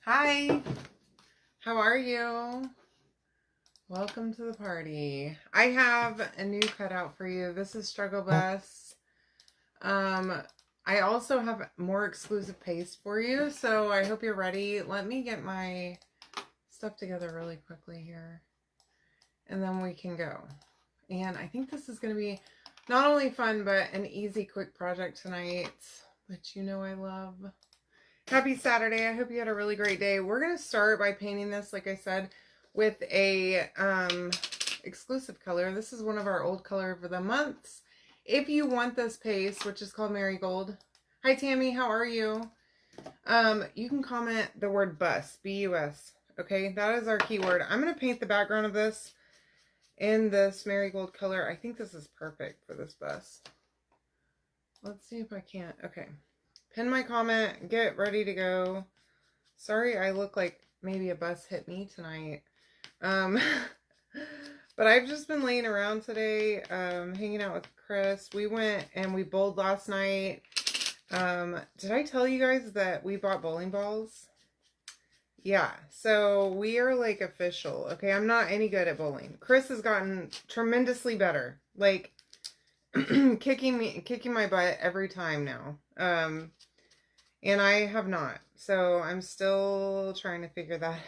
Hi, how are you? Welcome to the party. I have a new cutout for you. This is Struggle Bus. I also have more exclusive paste for you, so I hope you're ready. Let me get my stuff together really quickly here, and then we can go. And I think this is going to be not only fun, but an easy, quick project tonight, which you know I love. Happy Saturday. I hope you had a really great day. We're going to start by painting this, like I said, with a exclusive color. This is one of our old color of the months. If you want this paste, which is called Marigold. Hi, Tammy. How are you? You can comment the word bus, B-U-S. Okay, that is our keyword. I'm going to paint the background of this in this Marigold color. I think this is perfect for this bus. Let's see if I can't. Okay. Pin my comment, get ready to go. Sorry I look like maybe a bus hit me tonight. But I've just been laying around today, hanging out with Chris. We went and we bowled last night. Did I tell you guys that we bought bowling balls? Yeah, so we are like official. Okay, I'm not any good at bowling. Chris has gotten tremendously better. Like kicking my butt every time now. And I have not. So I'm still trying to figure that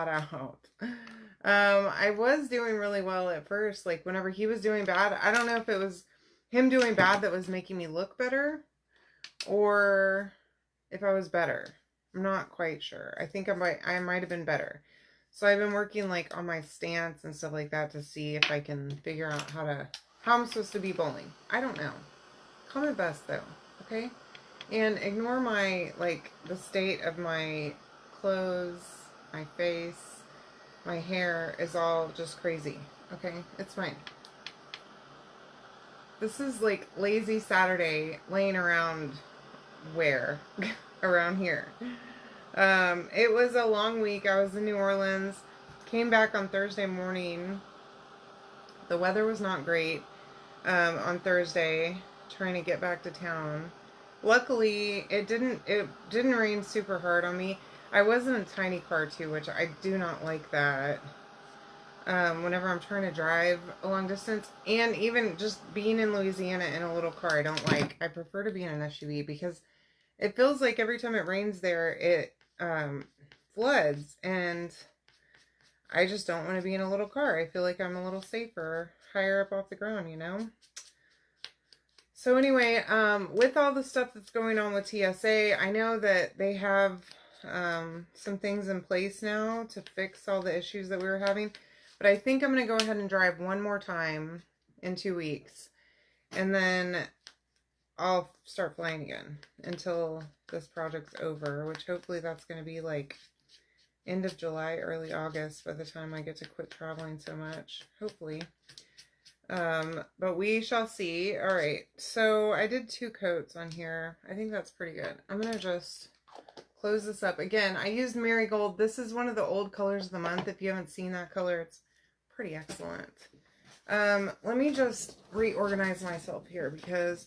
out. I was doing really well at first. Like whenever he was doing bad, I don't know if it was him doing bad that was making me look better or if I was better. I'm not quite sure. I think I might have been better. So I've been working like on my stance and stuff like that to see if I can figure out how I'm supposed to be bowling. I don't know. Comment best though, okay? And ignore my, like, the state of my clothes, my face, my hair is all just crazy. Okay? It's fine. This is like lazy Saturday laying around where? Around here. It was a long week. I was in New Orleans. Came back on Thursday morning. The weather was not great on Thursday. Trying to get back to town. Luckily, it didn't rain super hard on me. I was in a tiny car too, which I do not like that. Whenever I'm trying to drive a long distance, and even just being in Louisiana in a little car, I don't like. I prefer to be in an SUV because it feels like every time it rains there, it floods, and I just don't want to be in a little car. I feel like I'm a little safer higher up off the ground, you know? So anyway, with all the stuff that's going on with TSA, I know that they have some things in place now to fix all the issues that we were having. But I think I'm going to go ahead and drive one more time in 2 weeks. And then I'll start flying again until this project's over, which hopefully that's going to be like end of July, early August by the time I get to quit traveling so much. Hopefully. But we shall see. All right, so I did 2 coats on here. I think that's pretty good. I'm gonna just close this up. Again, I used Marigold. This is one of the old colors of the month. If you haven't seen that color, it's pretty excellent. Let me just reorganize myself here because,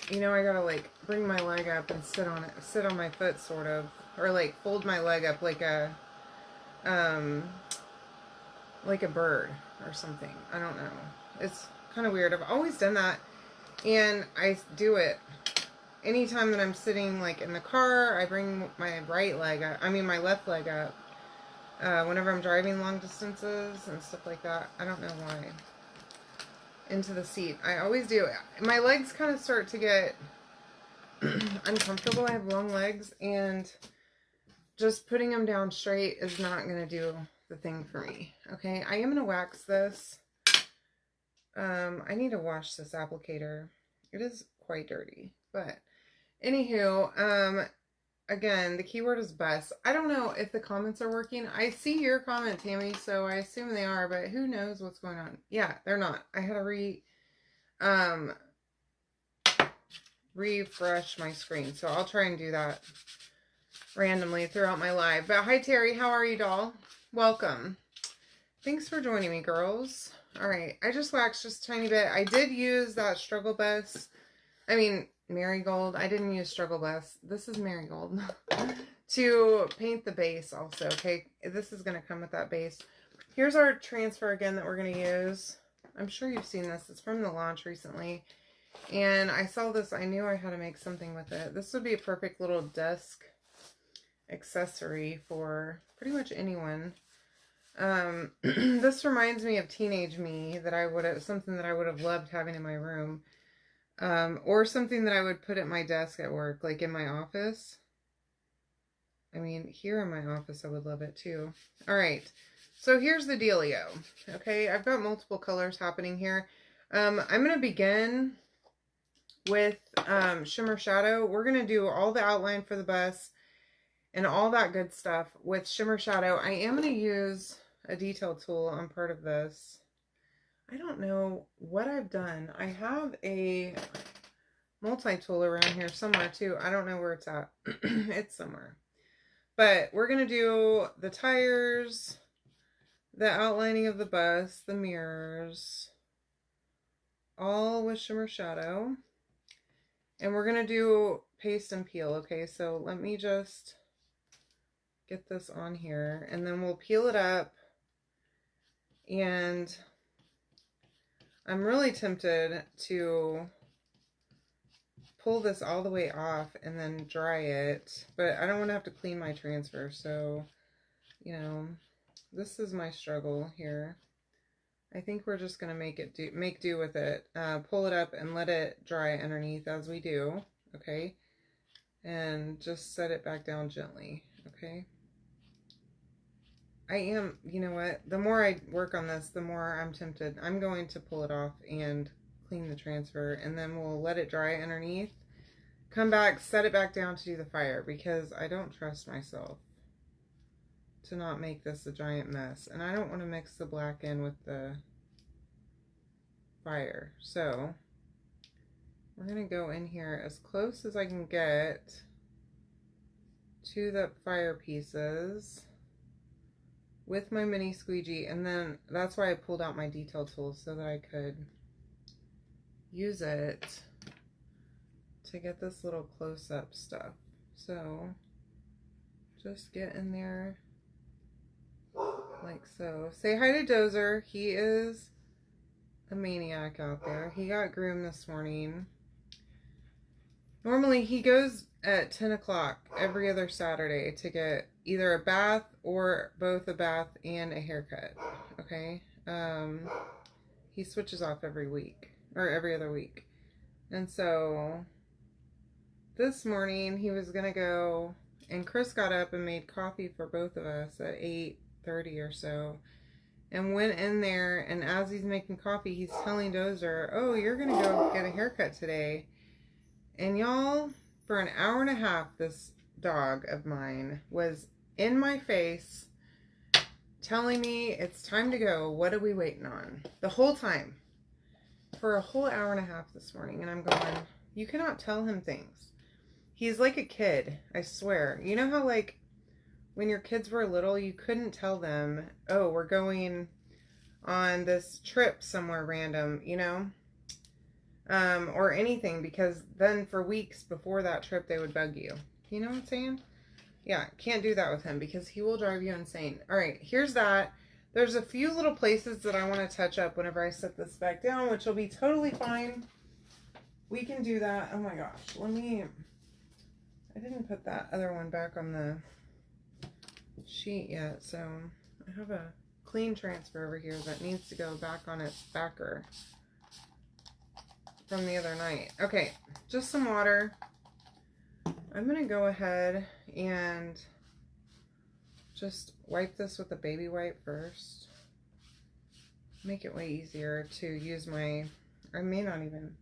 you know, I gotta like bring my leg up and sit on my foot sort of, or like fold my leg up like a bird or something. I don't know. It's kind of weird. I've always done that, and I do it anytime that I'm sitting like in the car. I bring my my left leg up whenever I'm driving long distances and stuff like that. I don't know why. Into the seat. I always do. My legs kind of start to get uncomfortable. I have long legs, and just putting them down straight is not going to do the thing for me. Okay, I am going to wax this. I need to wash this applicator. It is quite dirty, but anywho, again, the keyword is bus. I don't know if the comments are working. I see your comment, Tammy, so I assume they are, but who knows what's going on. Yeah, they're not. I had to refresh my screen, so I'll try and do that randomly throughout my live. But hi, Terry. How are you, doll? Welcome. Thanks for joining me, girls. All right, I just waxed just a tiny bit. I did use that Struggle Bus. I mean, Marigold. I didn't use Struggle Bus. This is Marigold. to paint the base also, okay? This is going to come with that base. Here's our transfer again that we're going to use. I'm sure you've seen this. It's from the launch recently. And I saw this. I knew I had to make something with it. This would be a perfect little desk accessory for pretty much anyone. This reminds me of teenage me, that I would have, something that I would have loved having in my room. Or something that I would put at my desk at work, like in my office. I mean, here in my office, I would love it too. All right. So here's the dealio. Okay. I've got multiple colors happening here. I'm going to begin with, Shimmer Shadow. We're going to do all the outline for the bus and all that good stuff with Shimmer Shadow. I am going to use a detail tool on part of this. I don't know what I've done. I have a multi-tool around here somewhere too. I don't know where it's at. It's somewhere. But we're going to do the tires, the outlining of the bus, the mirrors, all with Shimmer Shadow. And we're going to do paste and peel. Okay, so let me just get this on here. And then we'll peel it up. And I'm really tempted to pull this all the way off and then dry it, but I don't want to have to clean my transfer, so, you know, this is my struggle here. I think we're just going to make do with it. Pull it up and let it dry underneath as we do, okay? And just set it back down gently, okay? You know what, the more I work on this, the more I'm tempted. I'm going to pull it off and clean the transfer, and then we'll let it dry underneath. Come back, set it back down to do the fire, because I don't trust myself to not make this a giant mess. And I don't want to mix the black in with the fire. So we're going to go in here as close as I can get to the fire pieces with my mini squeegee, and then that's why I pulled out my detail tool, so that I could use it to get this little close-up stuff. So just get in there like so. Say hi to Dozer. He is a maniac out there. He got groomed this morning. Normally he goes at 10 o'clock every other Saturday to get either a bath or both a bath and a haircut. Okay. He switches off every week or every other week. And so this morning he was gonna go, and Chris got up and made coffee for both of us at 8:30 or so, and went in there, and as he's making coffee, he's telling Dozer, oh, you're gonna go get a haircut today. And y'all, for an hour and a half, this dog of mine was in my face telling me it's time to go. What are we waiting on? The whole time. For a whole hour and a half this morning. And I'm going, you cannot tell him things. He's like a kid, I swear. You know how, like, when your kids were little, you couldn't tell them, oh, we're going on this trip somewhere random, you know? Or anything, because then for weeks before that trip, they would bug you. You know what I'm saying? Yeah, can't do that with him, because he will drive you insane. All right, here's that. There's a few little places that I want to touch up whenever I set this back down, which will be totally fine. We can do that. Oh my gosh, I didn't put that other one back on the sheet yet, so I have a clean transfer over here that needs to go back on its backer from the other night. Okay, just some water. I'm going to go ahead and just wipe this with a baby wipe first. Make it way easier to use I may not even,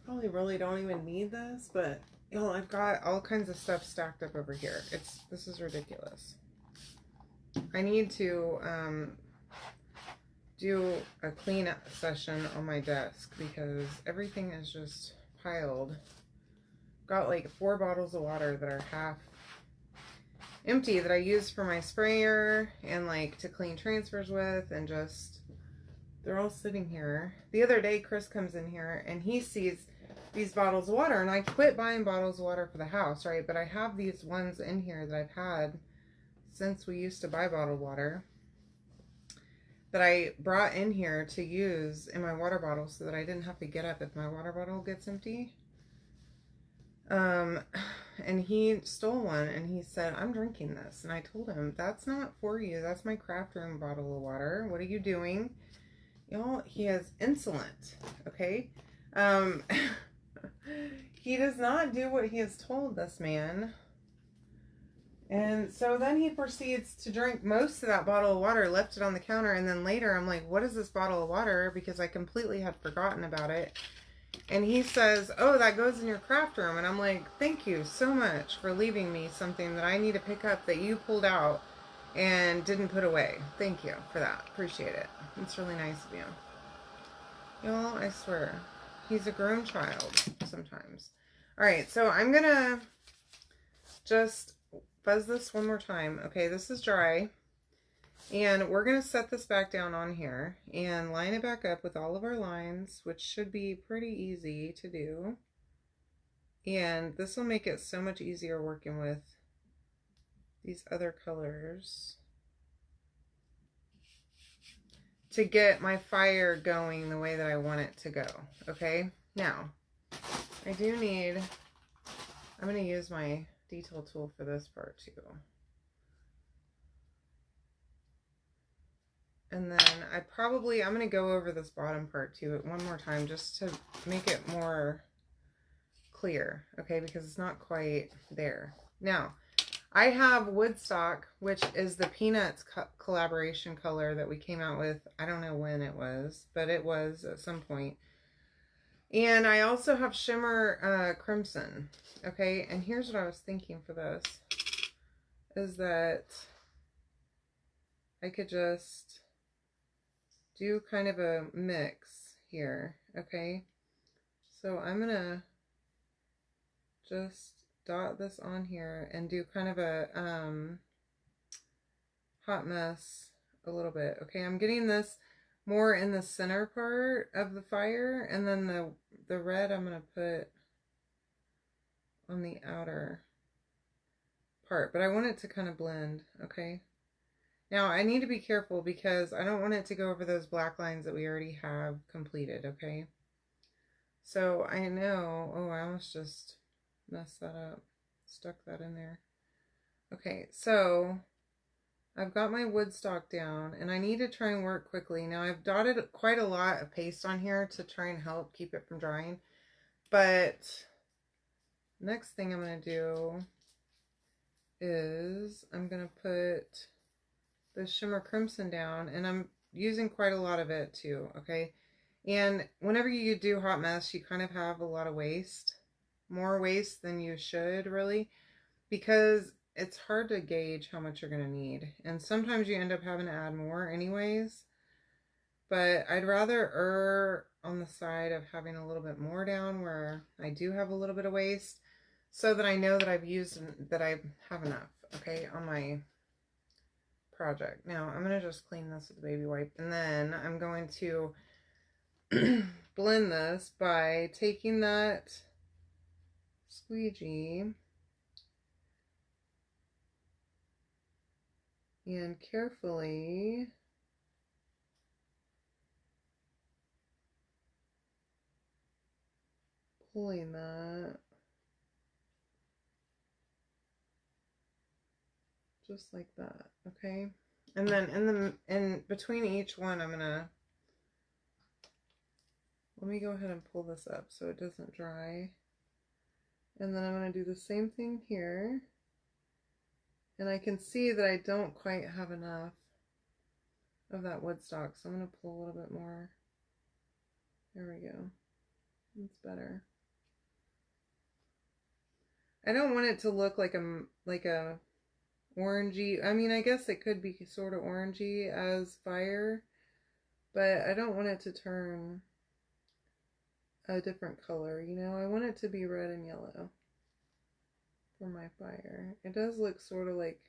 probably really don't even need this, but you know, I've got all kinds of stuff stacked up over here. This is ridiculous. I need to do a cleanup session on my desk because everything is just piled. Got like 4 bottles of water that are half empty that I use for my sprayer and like to clean transfers with, and just they're all sitting here. The other day Chris comes in here and he sees these bottles of water, and I quit buying bottles of water for the house, right? But I have these ones in here that I've had since we used to buy bottled water that I brought in here to use in my water bottle so that I didn't have to get up if my water bottle gets empty. And he stole one and he said, I'm drinking this. And I told him, that's not for you. That's my craft room bottle of water. What are you doing? Y'all, he is insolent, okay? He does not do what he has told this man. And so then he proceeds to drink most of that bottle of water, left it on the counter, and then later I'm like, what is this bottle of water? Because I completely had forgotten about it. And he says, oh, that goes in your craft room. And I'm like, thank you so much for leaving me something that I need to pick up that you pulled out and didn't put away. Thank you for that. Appreciate it. It's really nice of you. Y'all, I swear, he's a grown child sometimes. All right, so I'm going to just fuzz this one more time. Okay, this is dry. And we're going to set this back down on here and line it back up with all of our lines, which should be pretty easy to do. And this will make it so much easier working with these other colors to get my fire going the way that I want it to go. Okay, now I do need, I'm going to use my detail tool for this part too. And then I'm going to go over this bottom part too one more time just to make it more clear, okay, because it's not quite there. Now, I have Woodstock, which is the Peanuts collaboration color that we came out with. I don't know when it was, but it was at some point. And I also have Shimmer Crimson, okay, and here's what I was thinking for this, is that I could just do kind of a mix here, okay? So I'm gonna just dot this on here and do kind of a hot mess a little bit, okay? I'm getting this more in the center part of the fire, and then the red I'm gonna put on the outer part, but I want it to kind of blend, okay? Now, I need to be careful because I don't want it to go over those black lines that we already have completed, okay? So I know, oh, I almost just messed that up, stuck that in there. Okay, so I've got my Woodstock down and I need to try and work quickly. Now, I've dotted quite a lot of paste on here to try and help keep it from drying. But next thing I'm going to do is I'm going to put the Shimmer Crimson down, and I'm using quite a lot of it too, okay? And whenever you do hot mess, you kind of have a lot of waste, more waste than you should really, because it's hard to gauge how much you're going to need, and sometimes you end up having to add more anyways. But I'd rather err on the side of having a little bit more down where I do have a little bit of waste, so that I know that I've used, that I have enough, okay, on my project. Now I'm going to just clean this with a baby wipe, and then I'm going to blend this by taking that squeegee and carefully pulling that just like that, okay? And then in between each one, I'm gonna, let me go ahead and pull this up so it doesn't dry. And then I'm gonna do the same thing here. And I can see that I don't quite have enough of that Woodstock, so I'm gonna pull a little bit more. There we go. That's better. I don't want it to look like a orangey. I mean, I guess it could be sort of orangey as fire, but I don't want it to turn a different color, you know? I want it to be red and yellow for my fire. It does look sort of like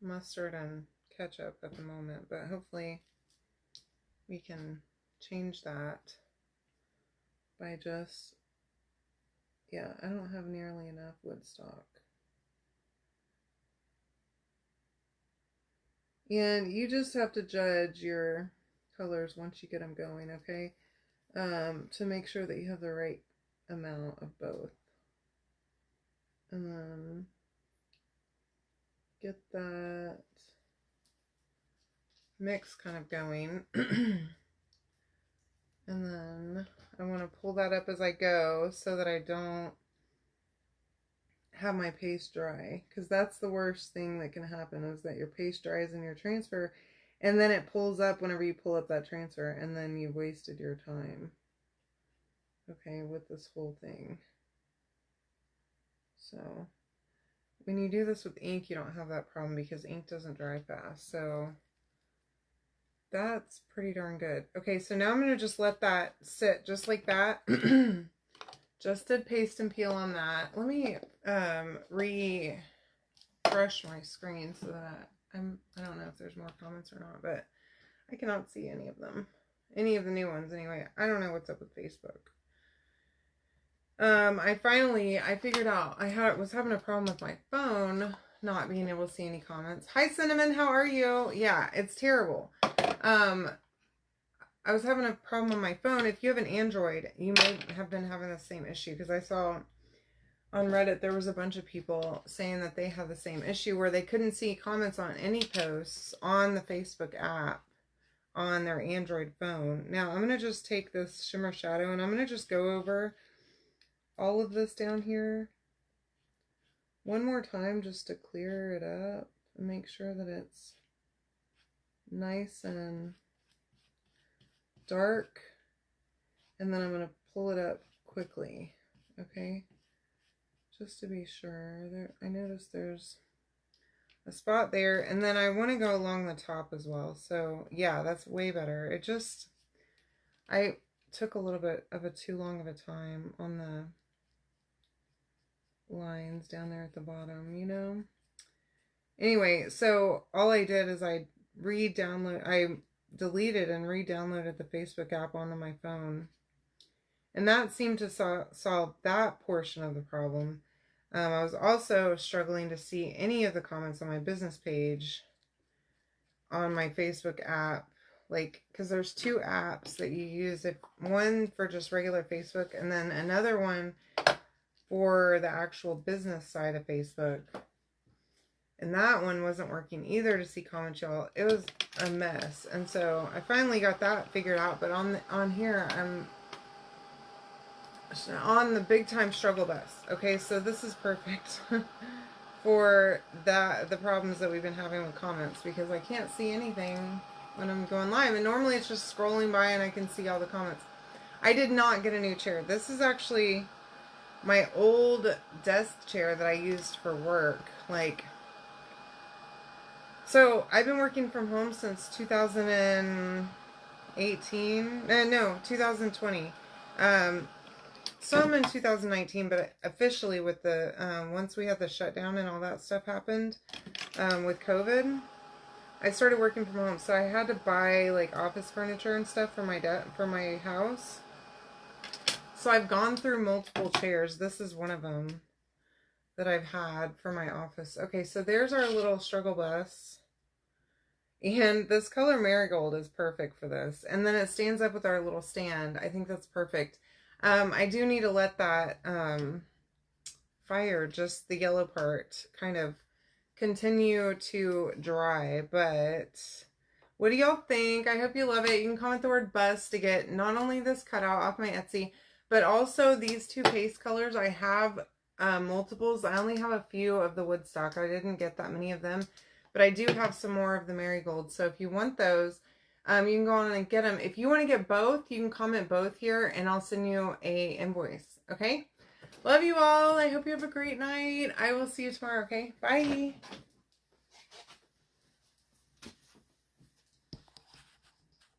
mustard and ketchup at the moment, but hopefully we can change that by just, yeah, I don't have nearly enough wood stock. And you just have to judge your colors once you get them going, okay? To make sure that you have the right amount of both. And then get that mix kind of going. And then I want to pull that up as I go so that I don't have my paste dry, because that's the worst thing that can happen, is that your paste dries in your transfer and then it pulls up whenever you pull up that transfer, and then you've wasted your time, okay, with this whole thing. So when you do this with ink, you don't have that problem because ink doesn't dry fast. So that's pretty darn good. Okay, so now I'm going to just let that sit just like that. Just did paste and peel on that. Let me refresh my screen so that I don't know if there's more comments or not, but I cannot see any of them. Any of the new ones anyway. I don't know what's up with Facebook. I figured out I was having a problem with my phone not being able to see any comments. Hi Cinnamon, how are you? Yeah, it's terrible. I was having a problem on my phone. If you have an Android, you may have been having the same issue, because I saw on Reddit there was a bunch of people saying that they have the same issue where they couldn't see comments on any posts on the Facebook app on their Android phone. Now I'm going to just take this shimmer shadow and I'm going to just go over all of this down here one more time just to clear it up and make sure that it's nice and dark, and then I'm going to pull it up quickly, okay, just to be sure. I noticed there's a spot there, and then I want to go along the top as well. So yeah, that's way better. I took a little bit of a too long of a time on the lines down there at the bottom, you know. Anyway, so all I did is I deleted and re-downloaded the Facebook app onto my phone, and that seemed to solve that portion of the problem. I was also struggling to see any of the comments on my business page on my Facebook app, like, because there's two apps that you use, one for just regular Facebook and then another one for the actual business side of Facebook. And that one wasn't working either to see comments, y'all. It was a mess. And so I finally got that figured out. But on here, I'm on the big time struggle bus. Okay, so this is perfect for the problems that we've been having with comments, because I can't see anything when I'm going live. And normally it's just scrolling by and I can see all the comments. I did not get a new chair. This is actually my old desk chair that I used for work. So I've been working from home since 2018. No, 2020. Some in 2019, but officially with the once we had the shutdown and all that stuff happened with COVID, I started working from home. So I had to buy like office furniture and stuff for my house. So I've gone through multiple chairs. This is one of them that I've had for my office. Okay, so there's our little struggle bus. And this color marigold is perfect for this. And then it stands up with our little stand. I think that's perfect. I do need to let that fire, just the yellow part, kind of continue to dry. But what do y'all think? I hope you love it. You can comment the word bust to get not only this cutout off my Etsy, but also these two paste colors. I have multiples. I only have a few of the Woodstock. I didn't get that many of them, but I do have some more of the marigold. So if you want those, you can go on and get them. If you want to get both, you can comment both here and I'll send you a invoice. Okay? Love you all. I hope you have a great night. I will see you tomorrow. Okay? Bye.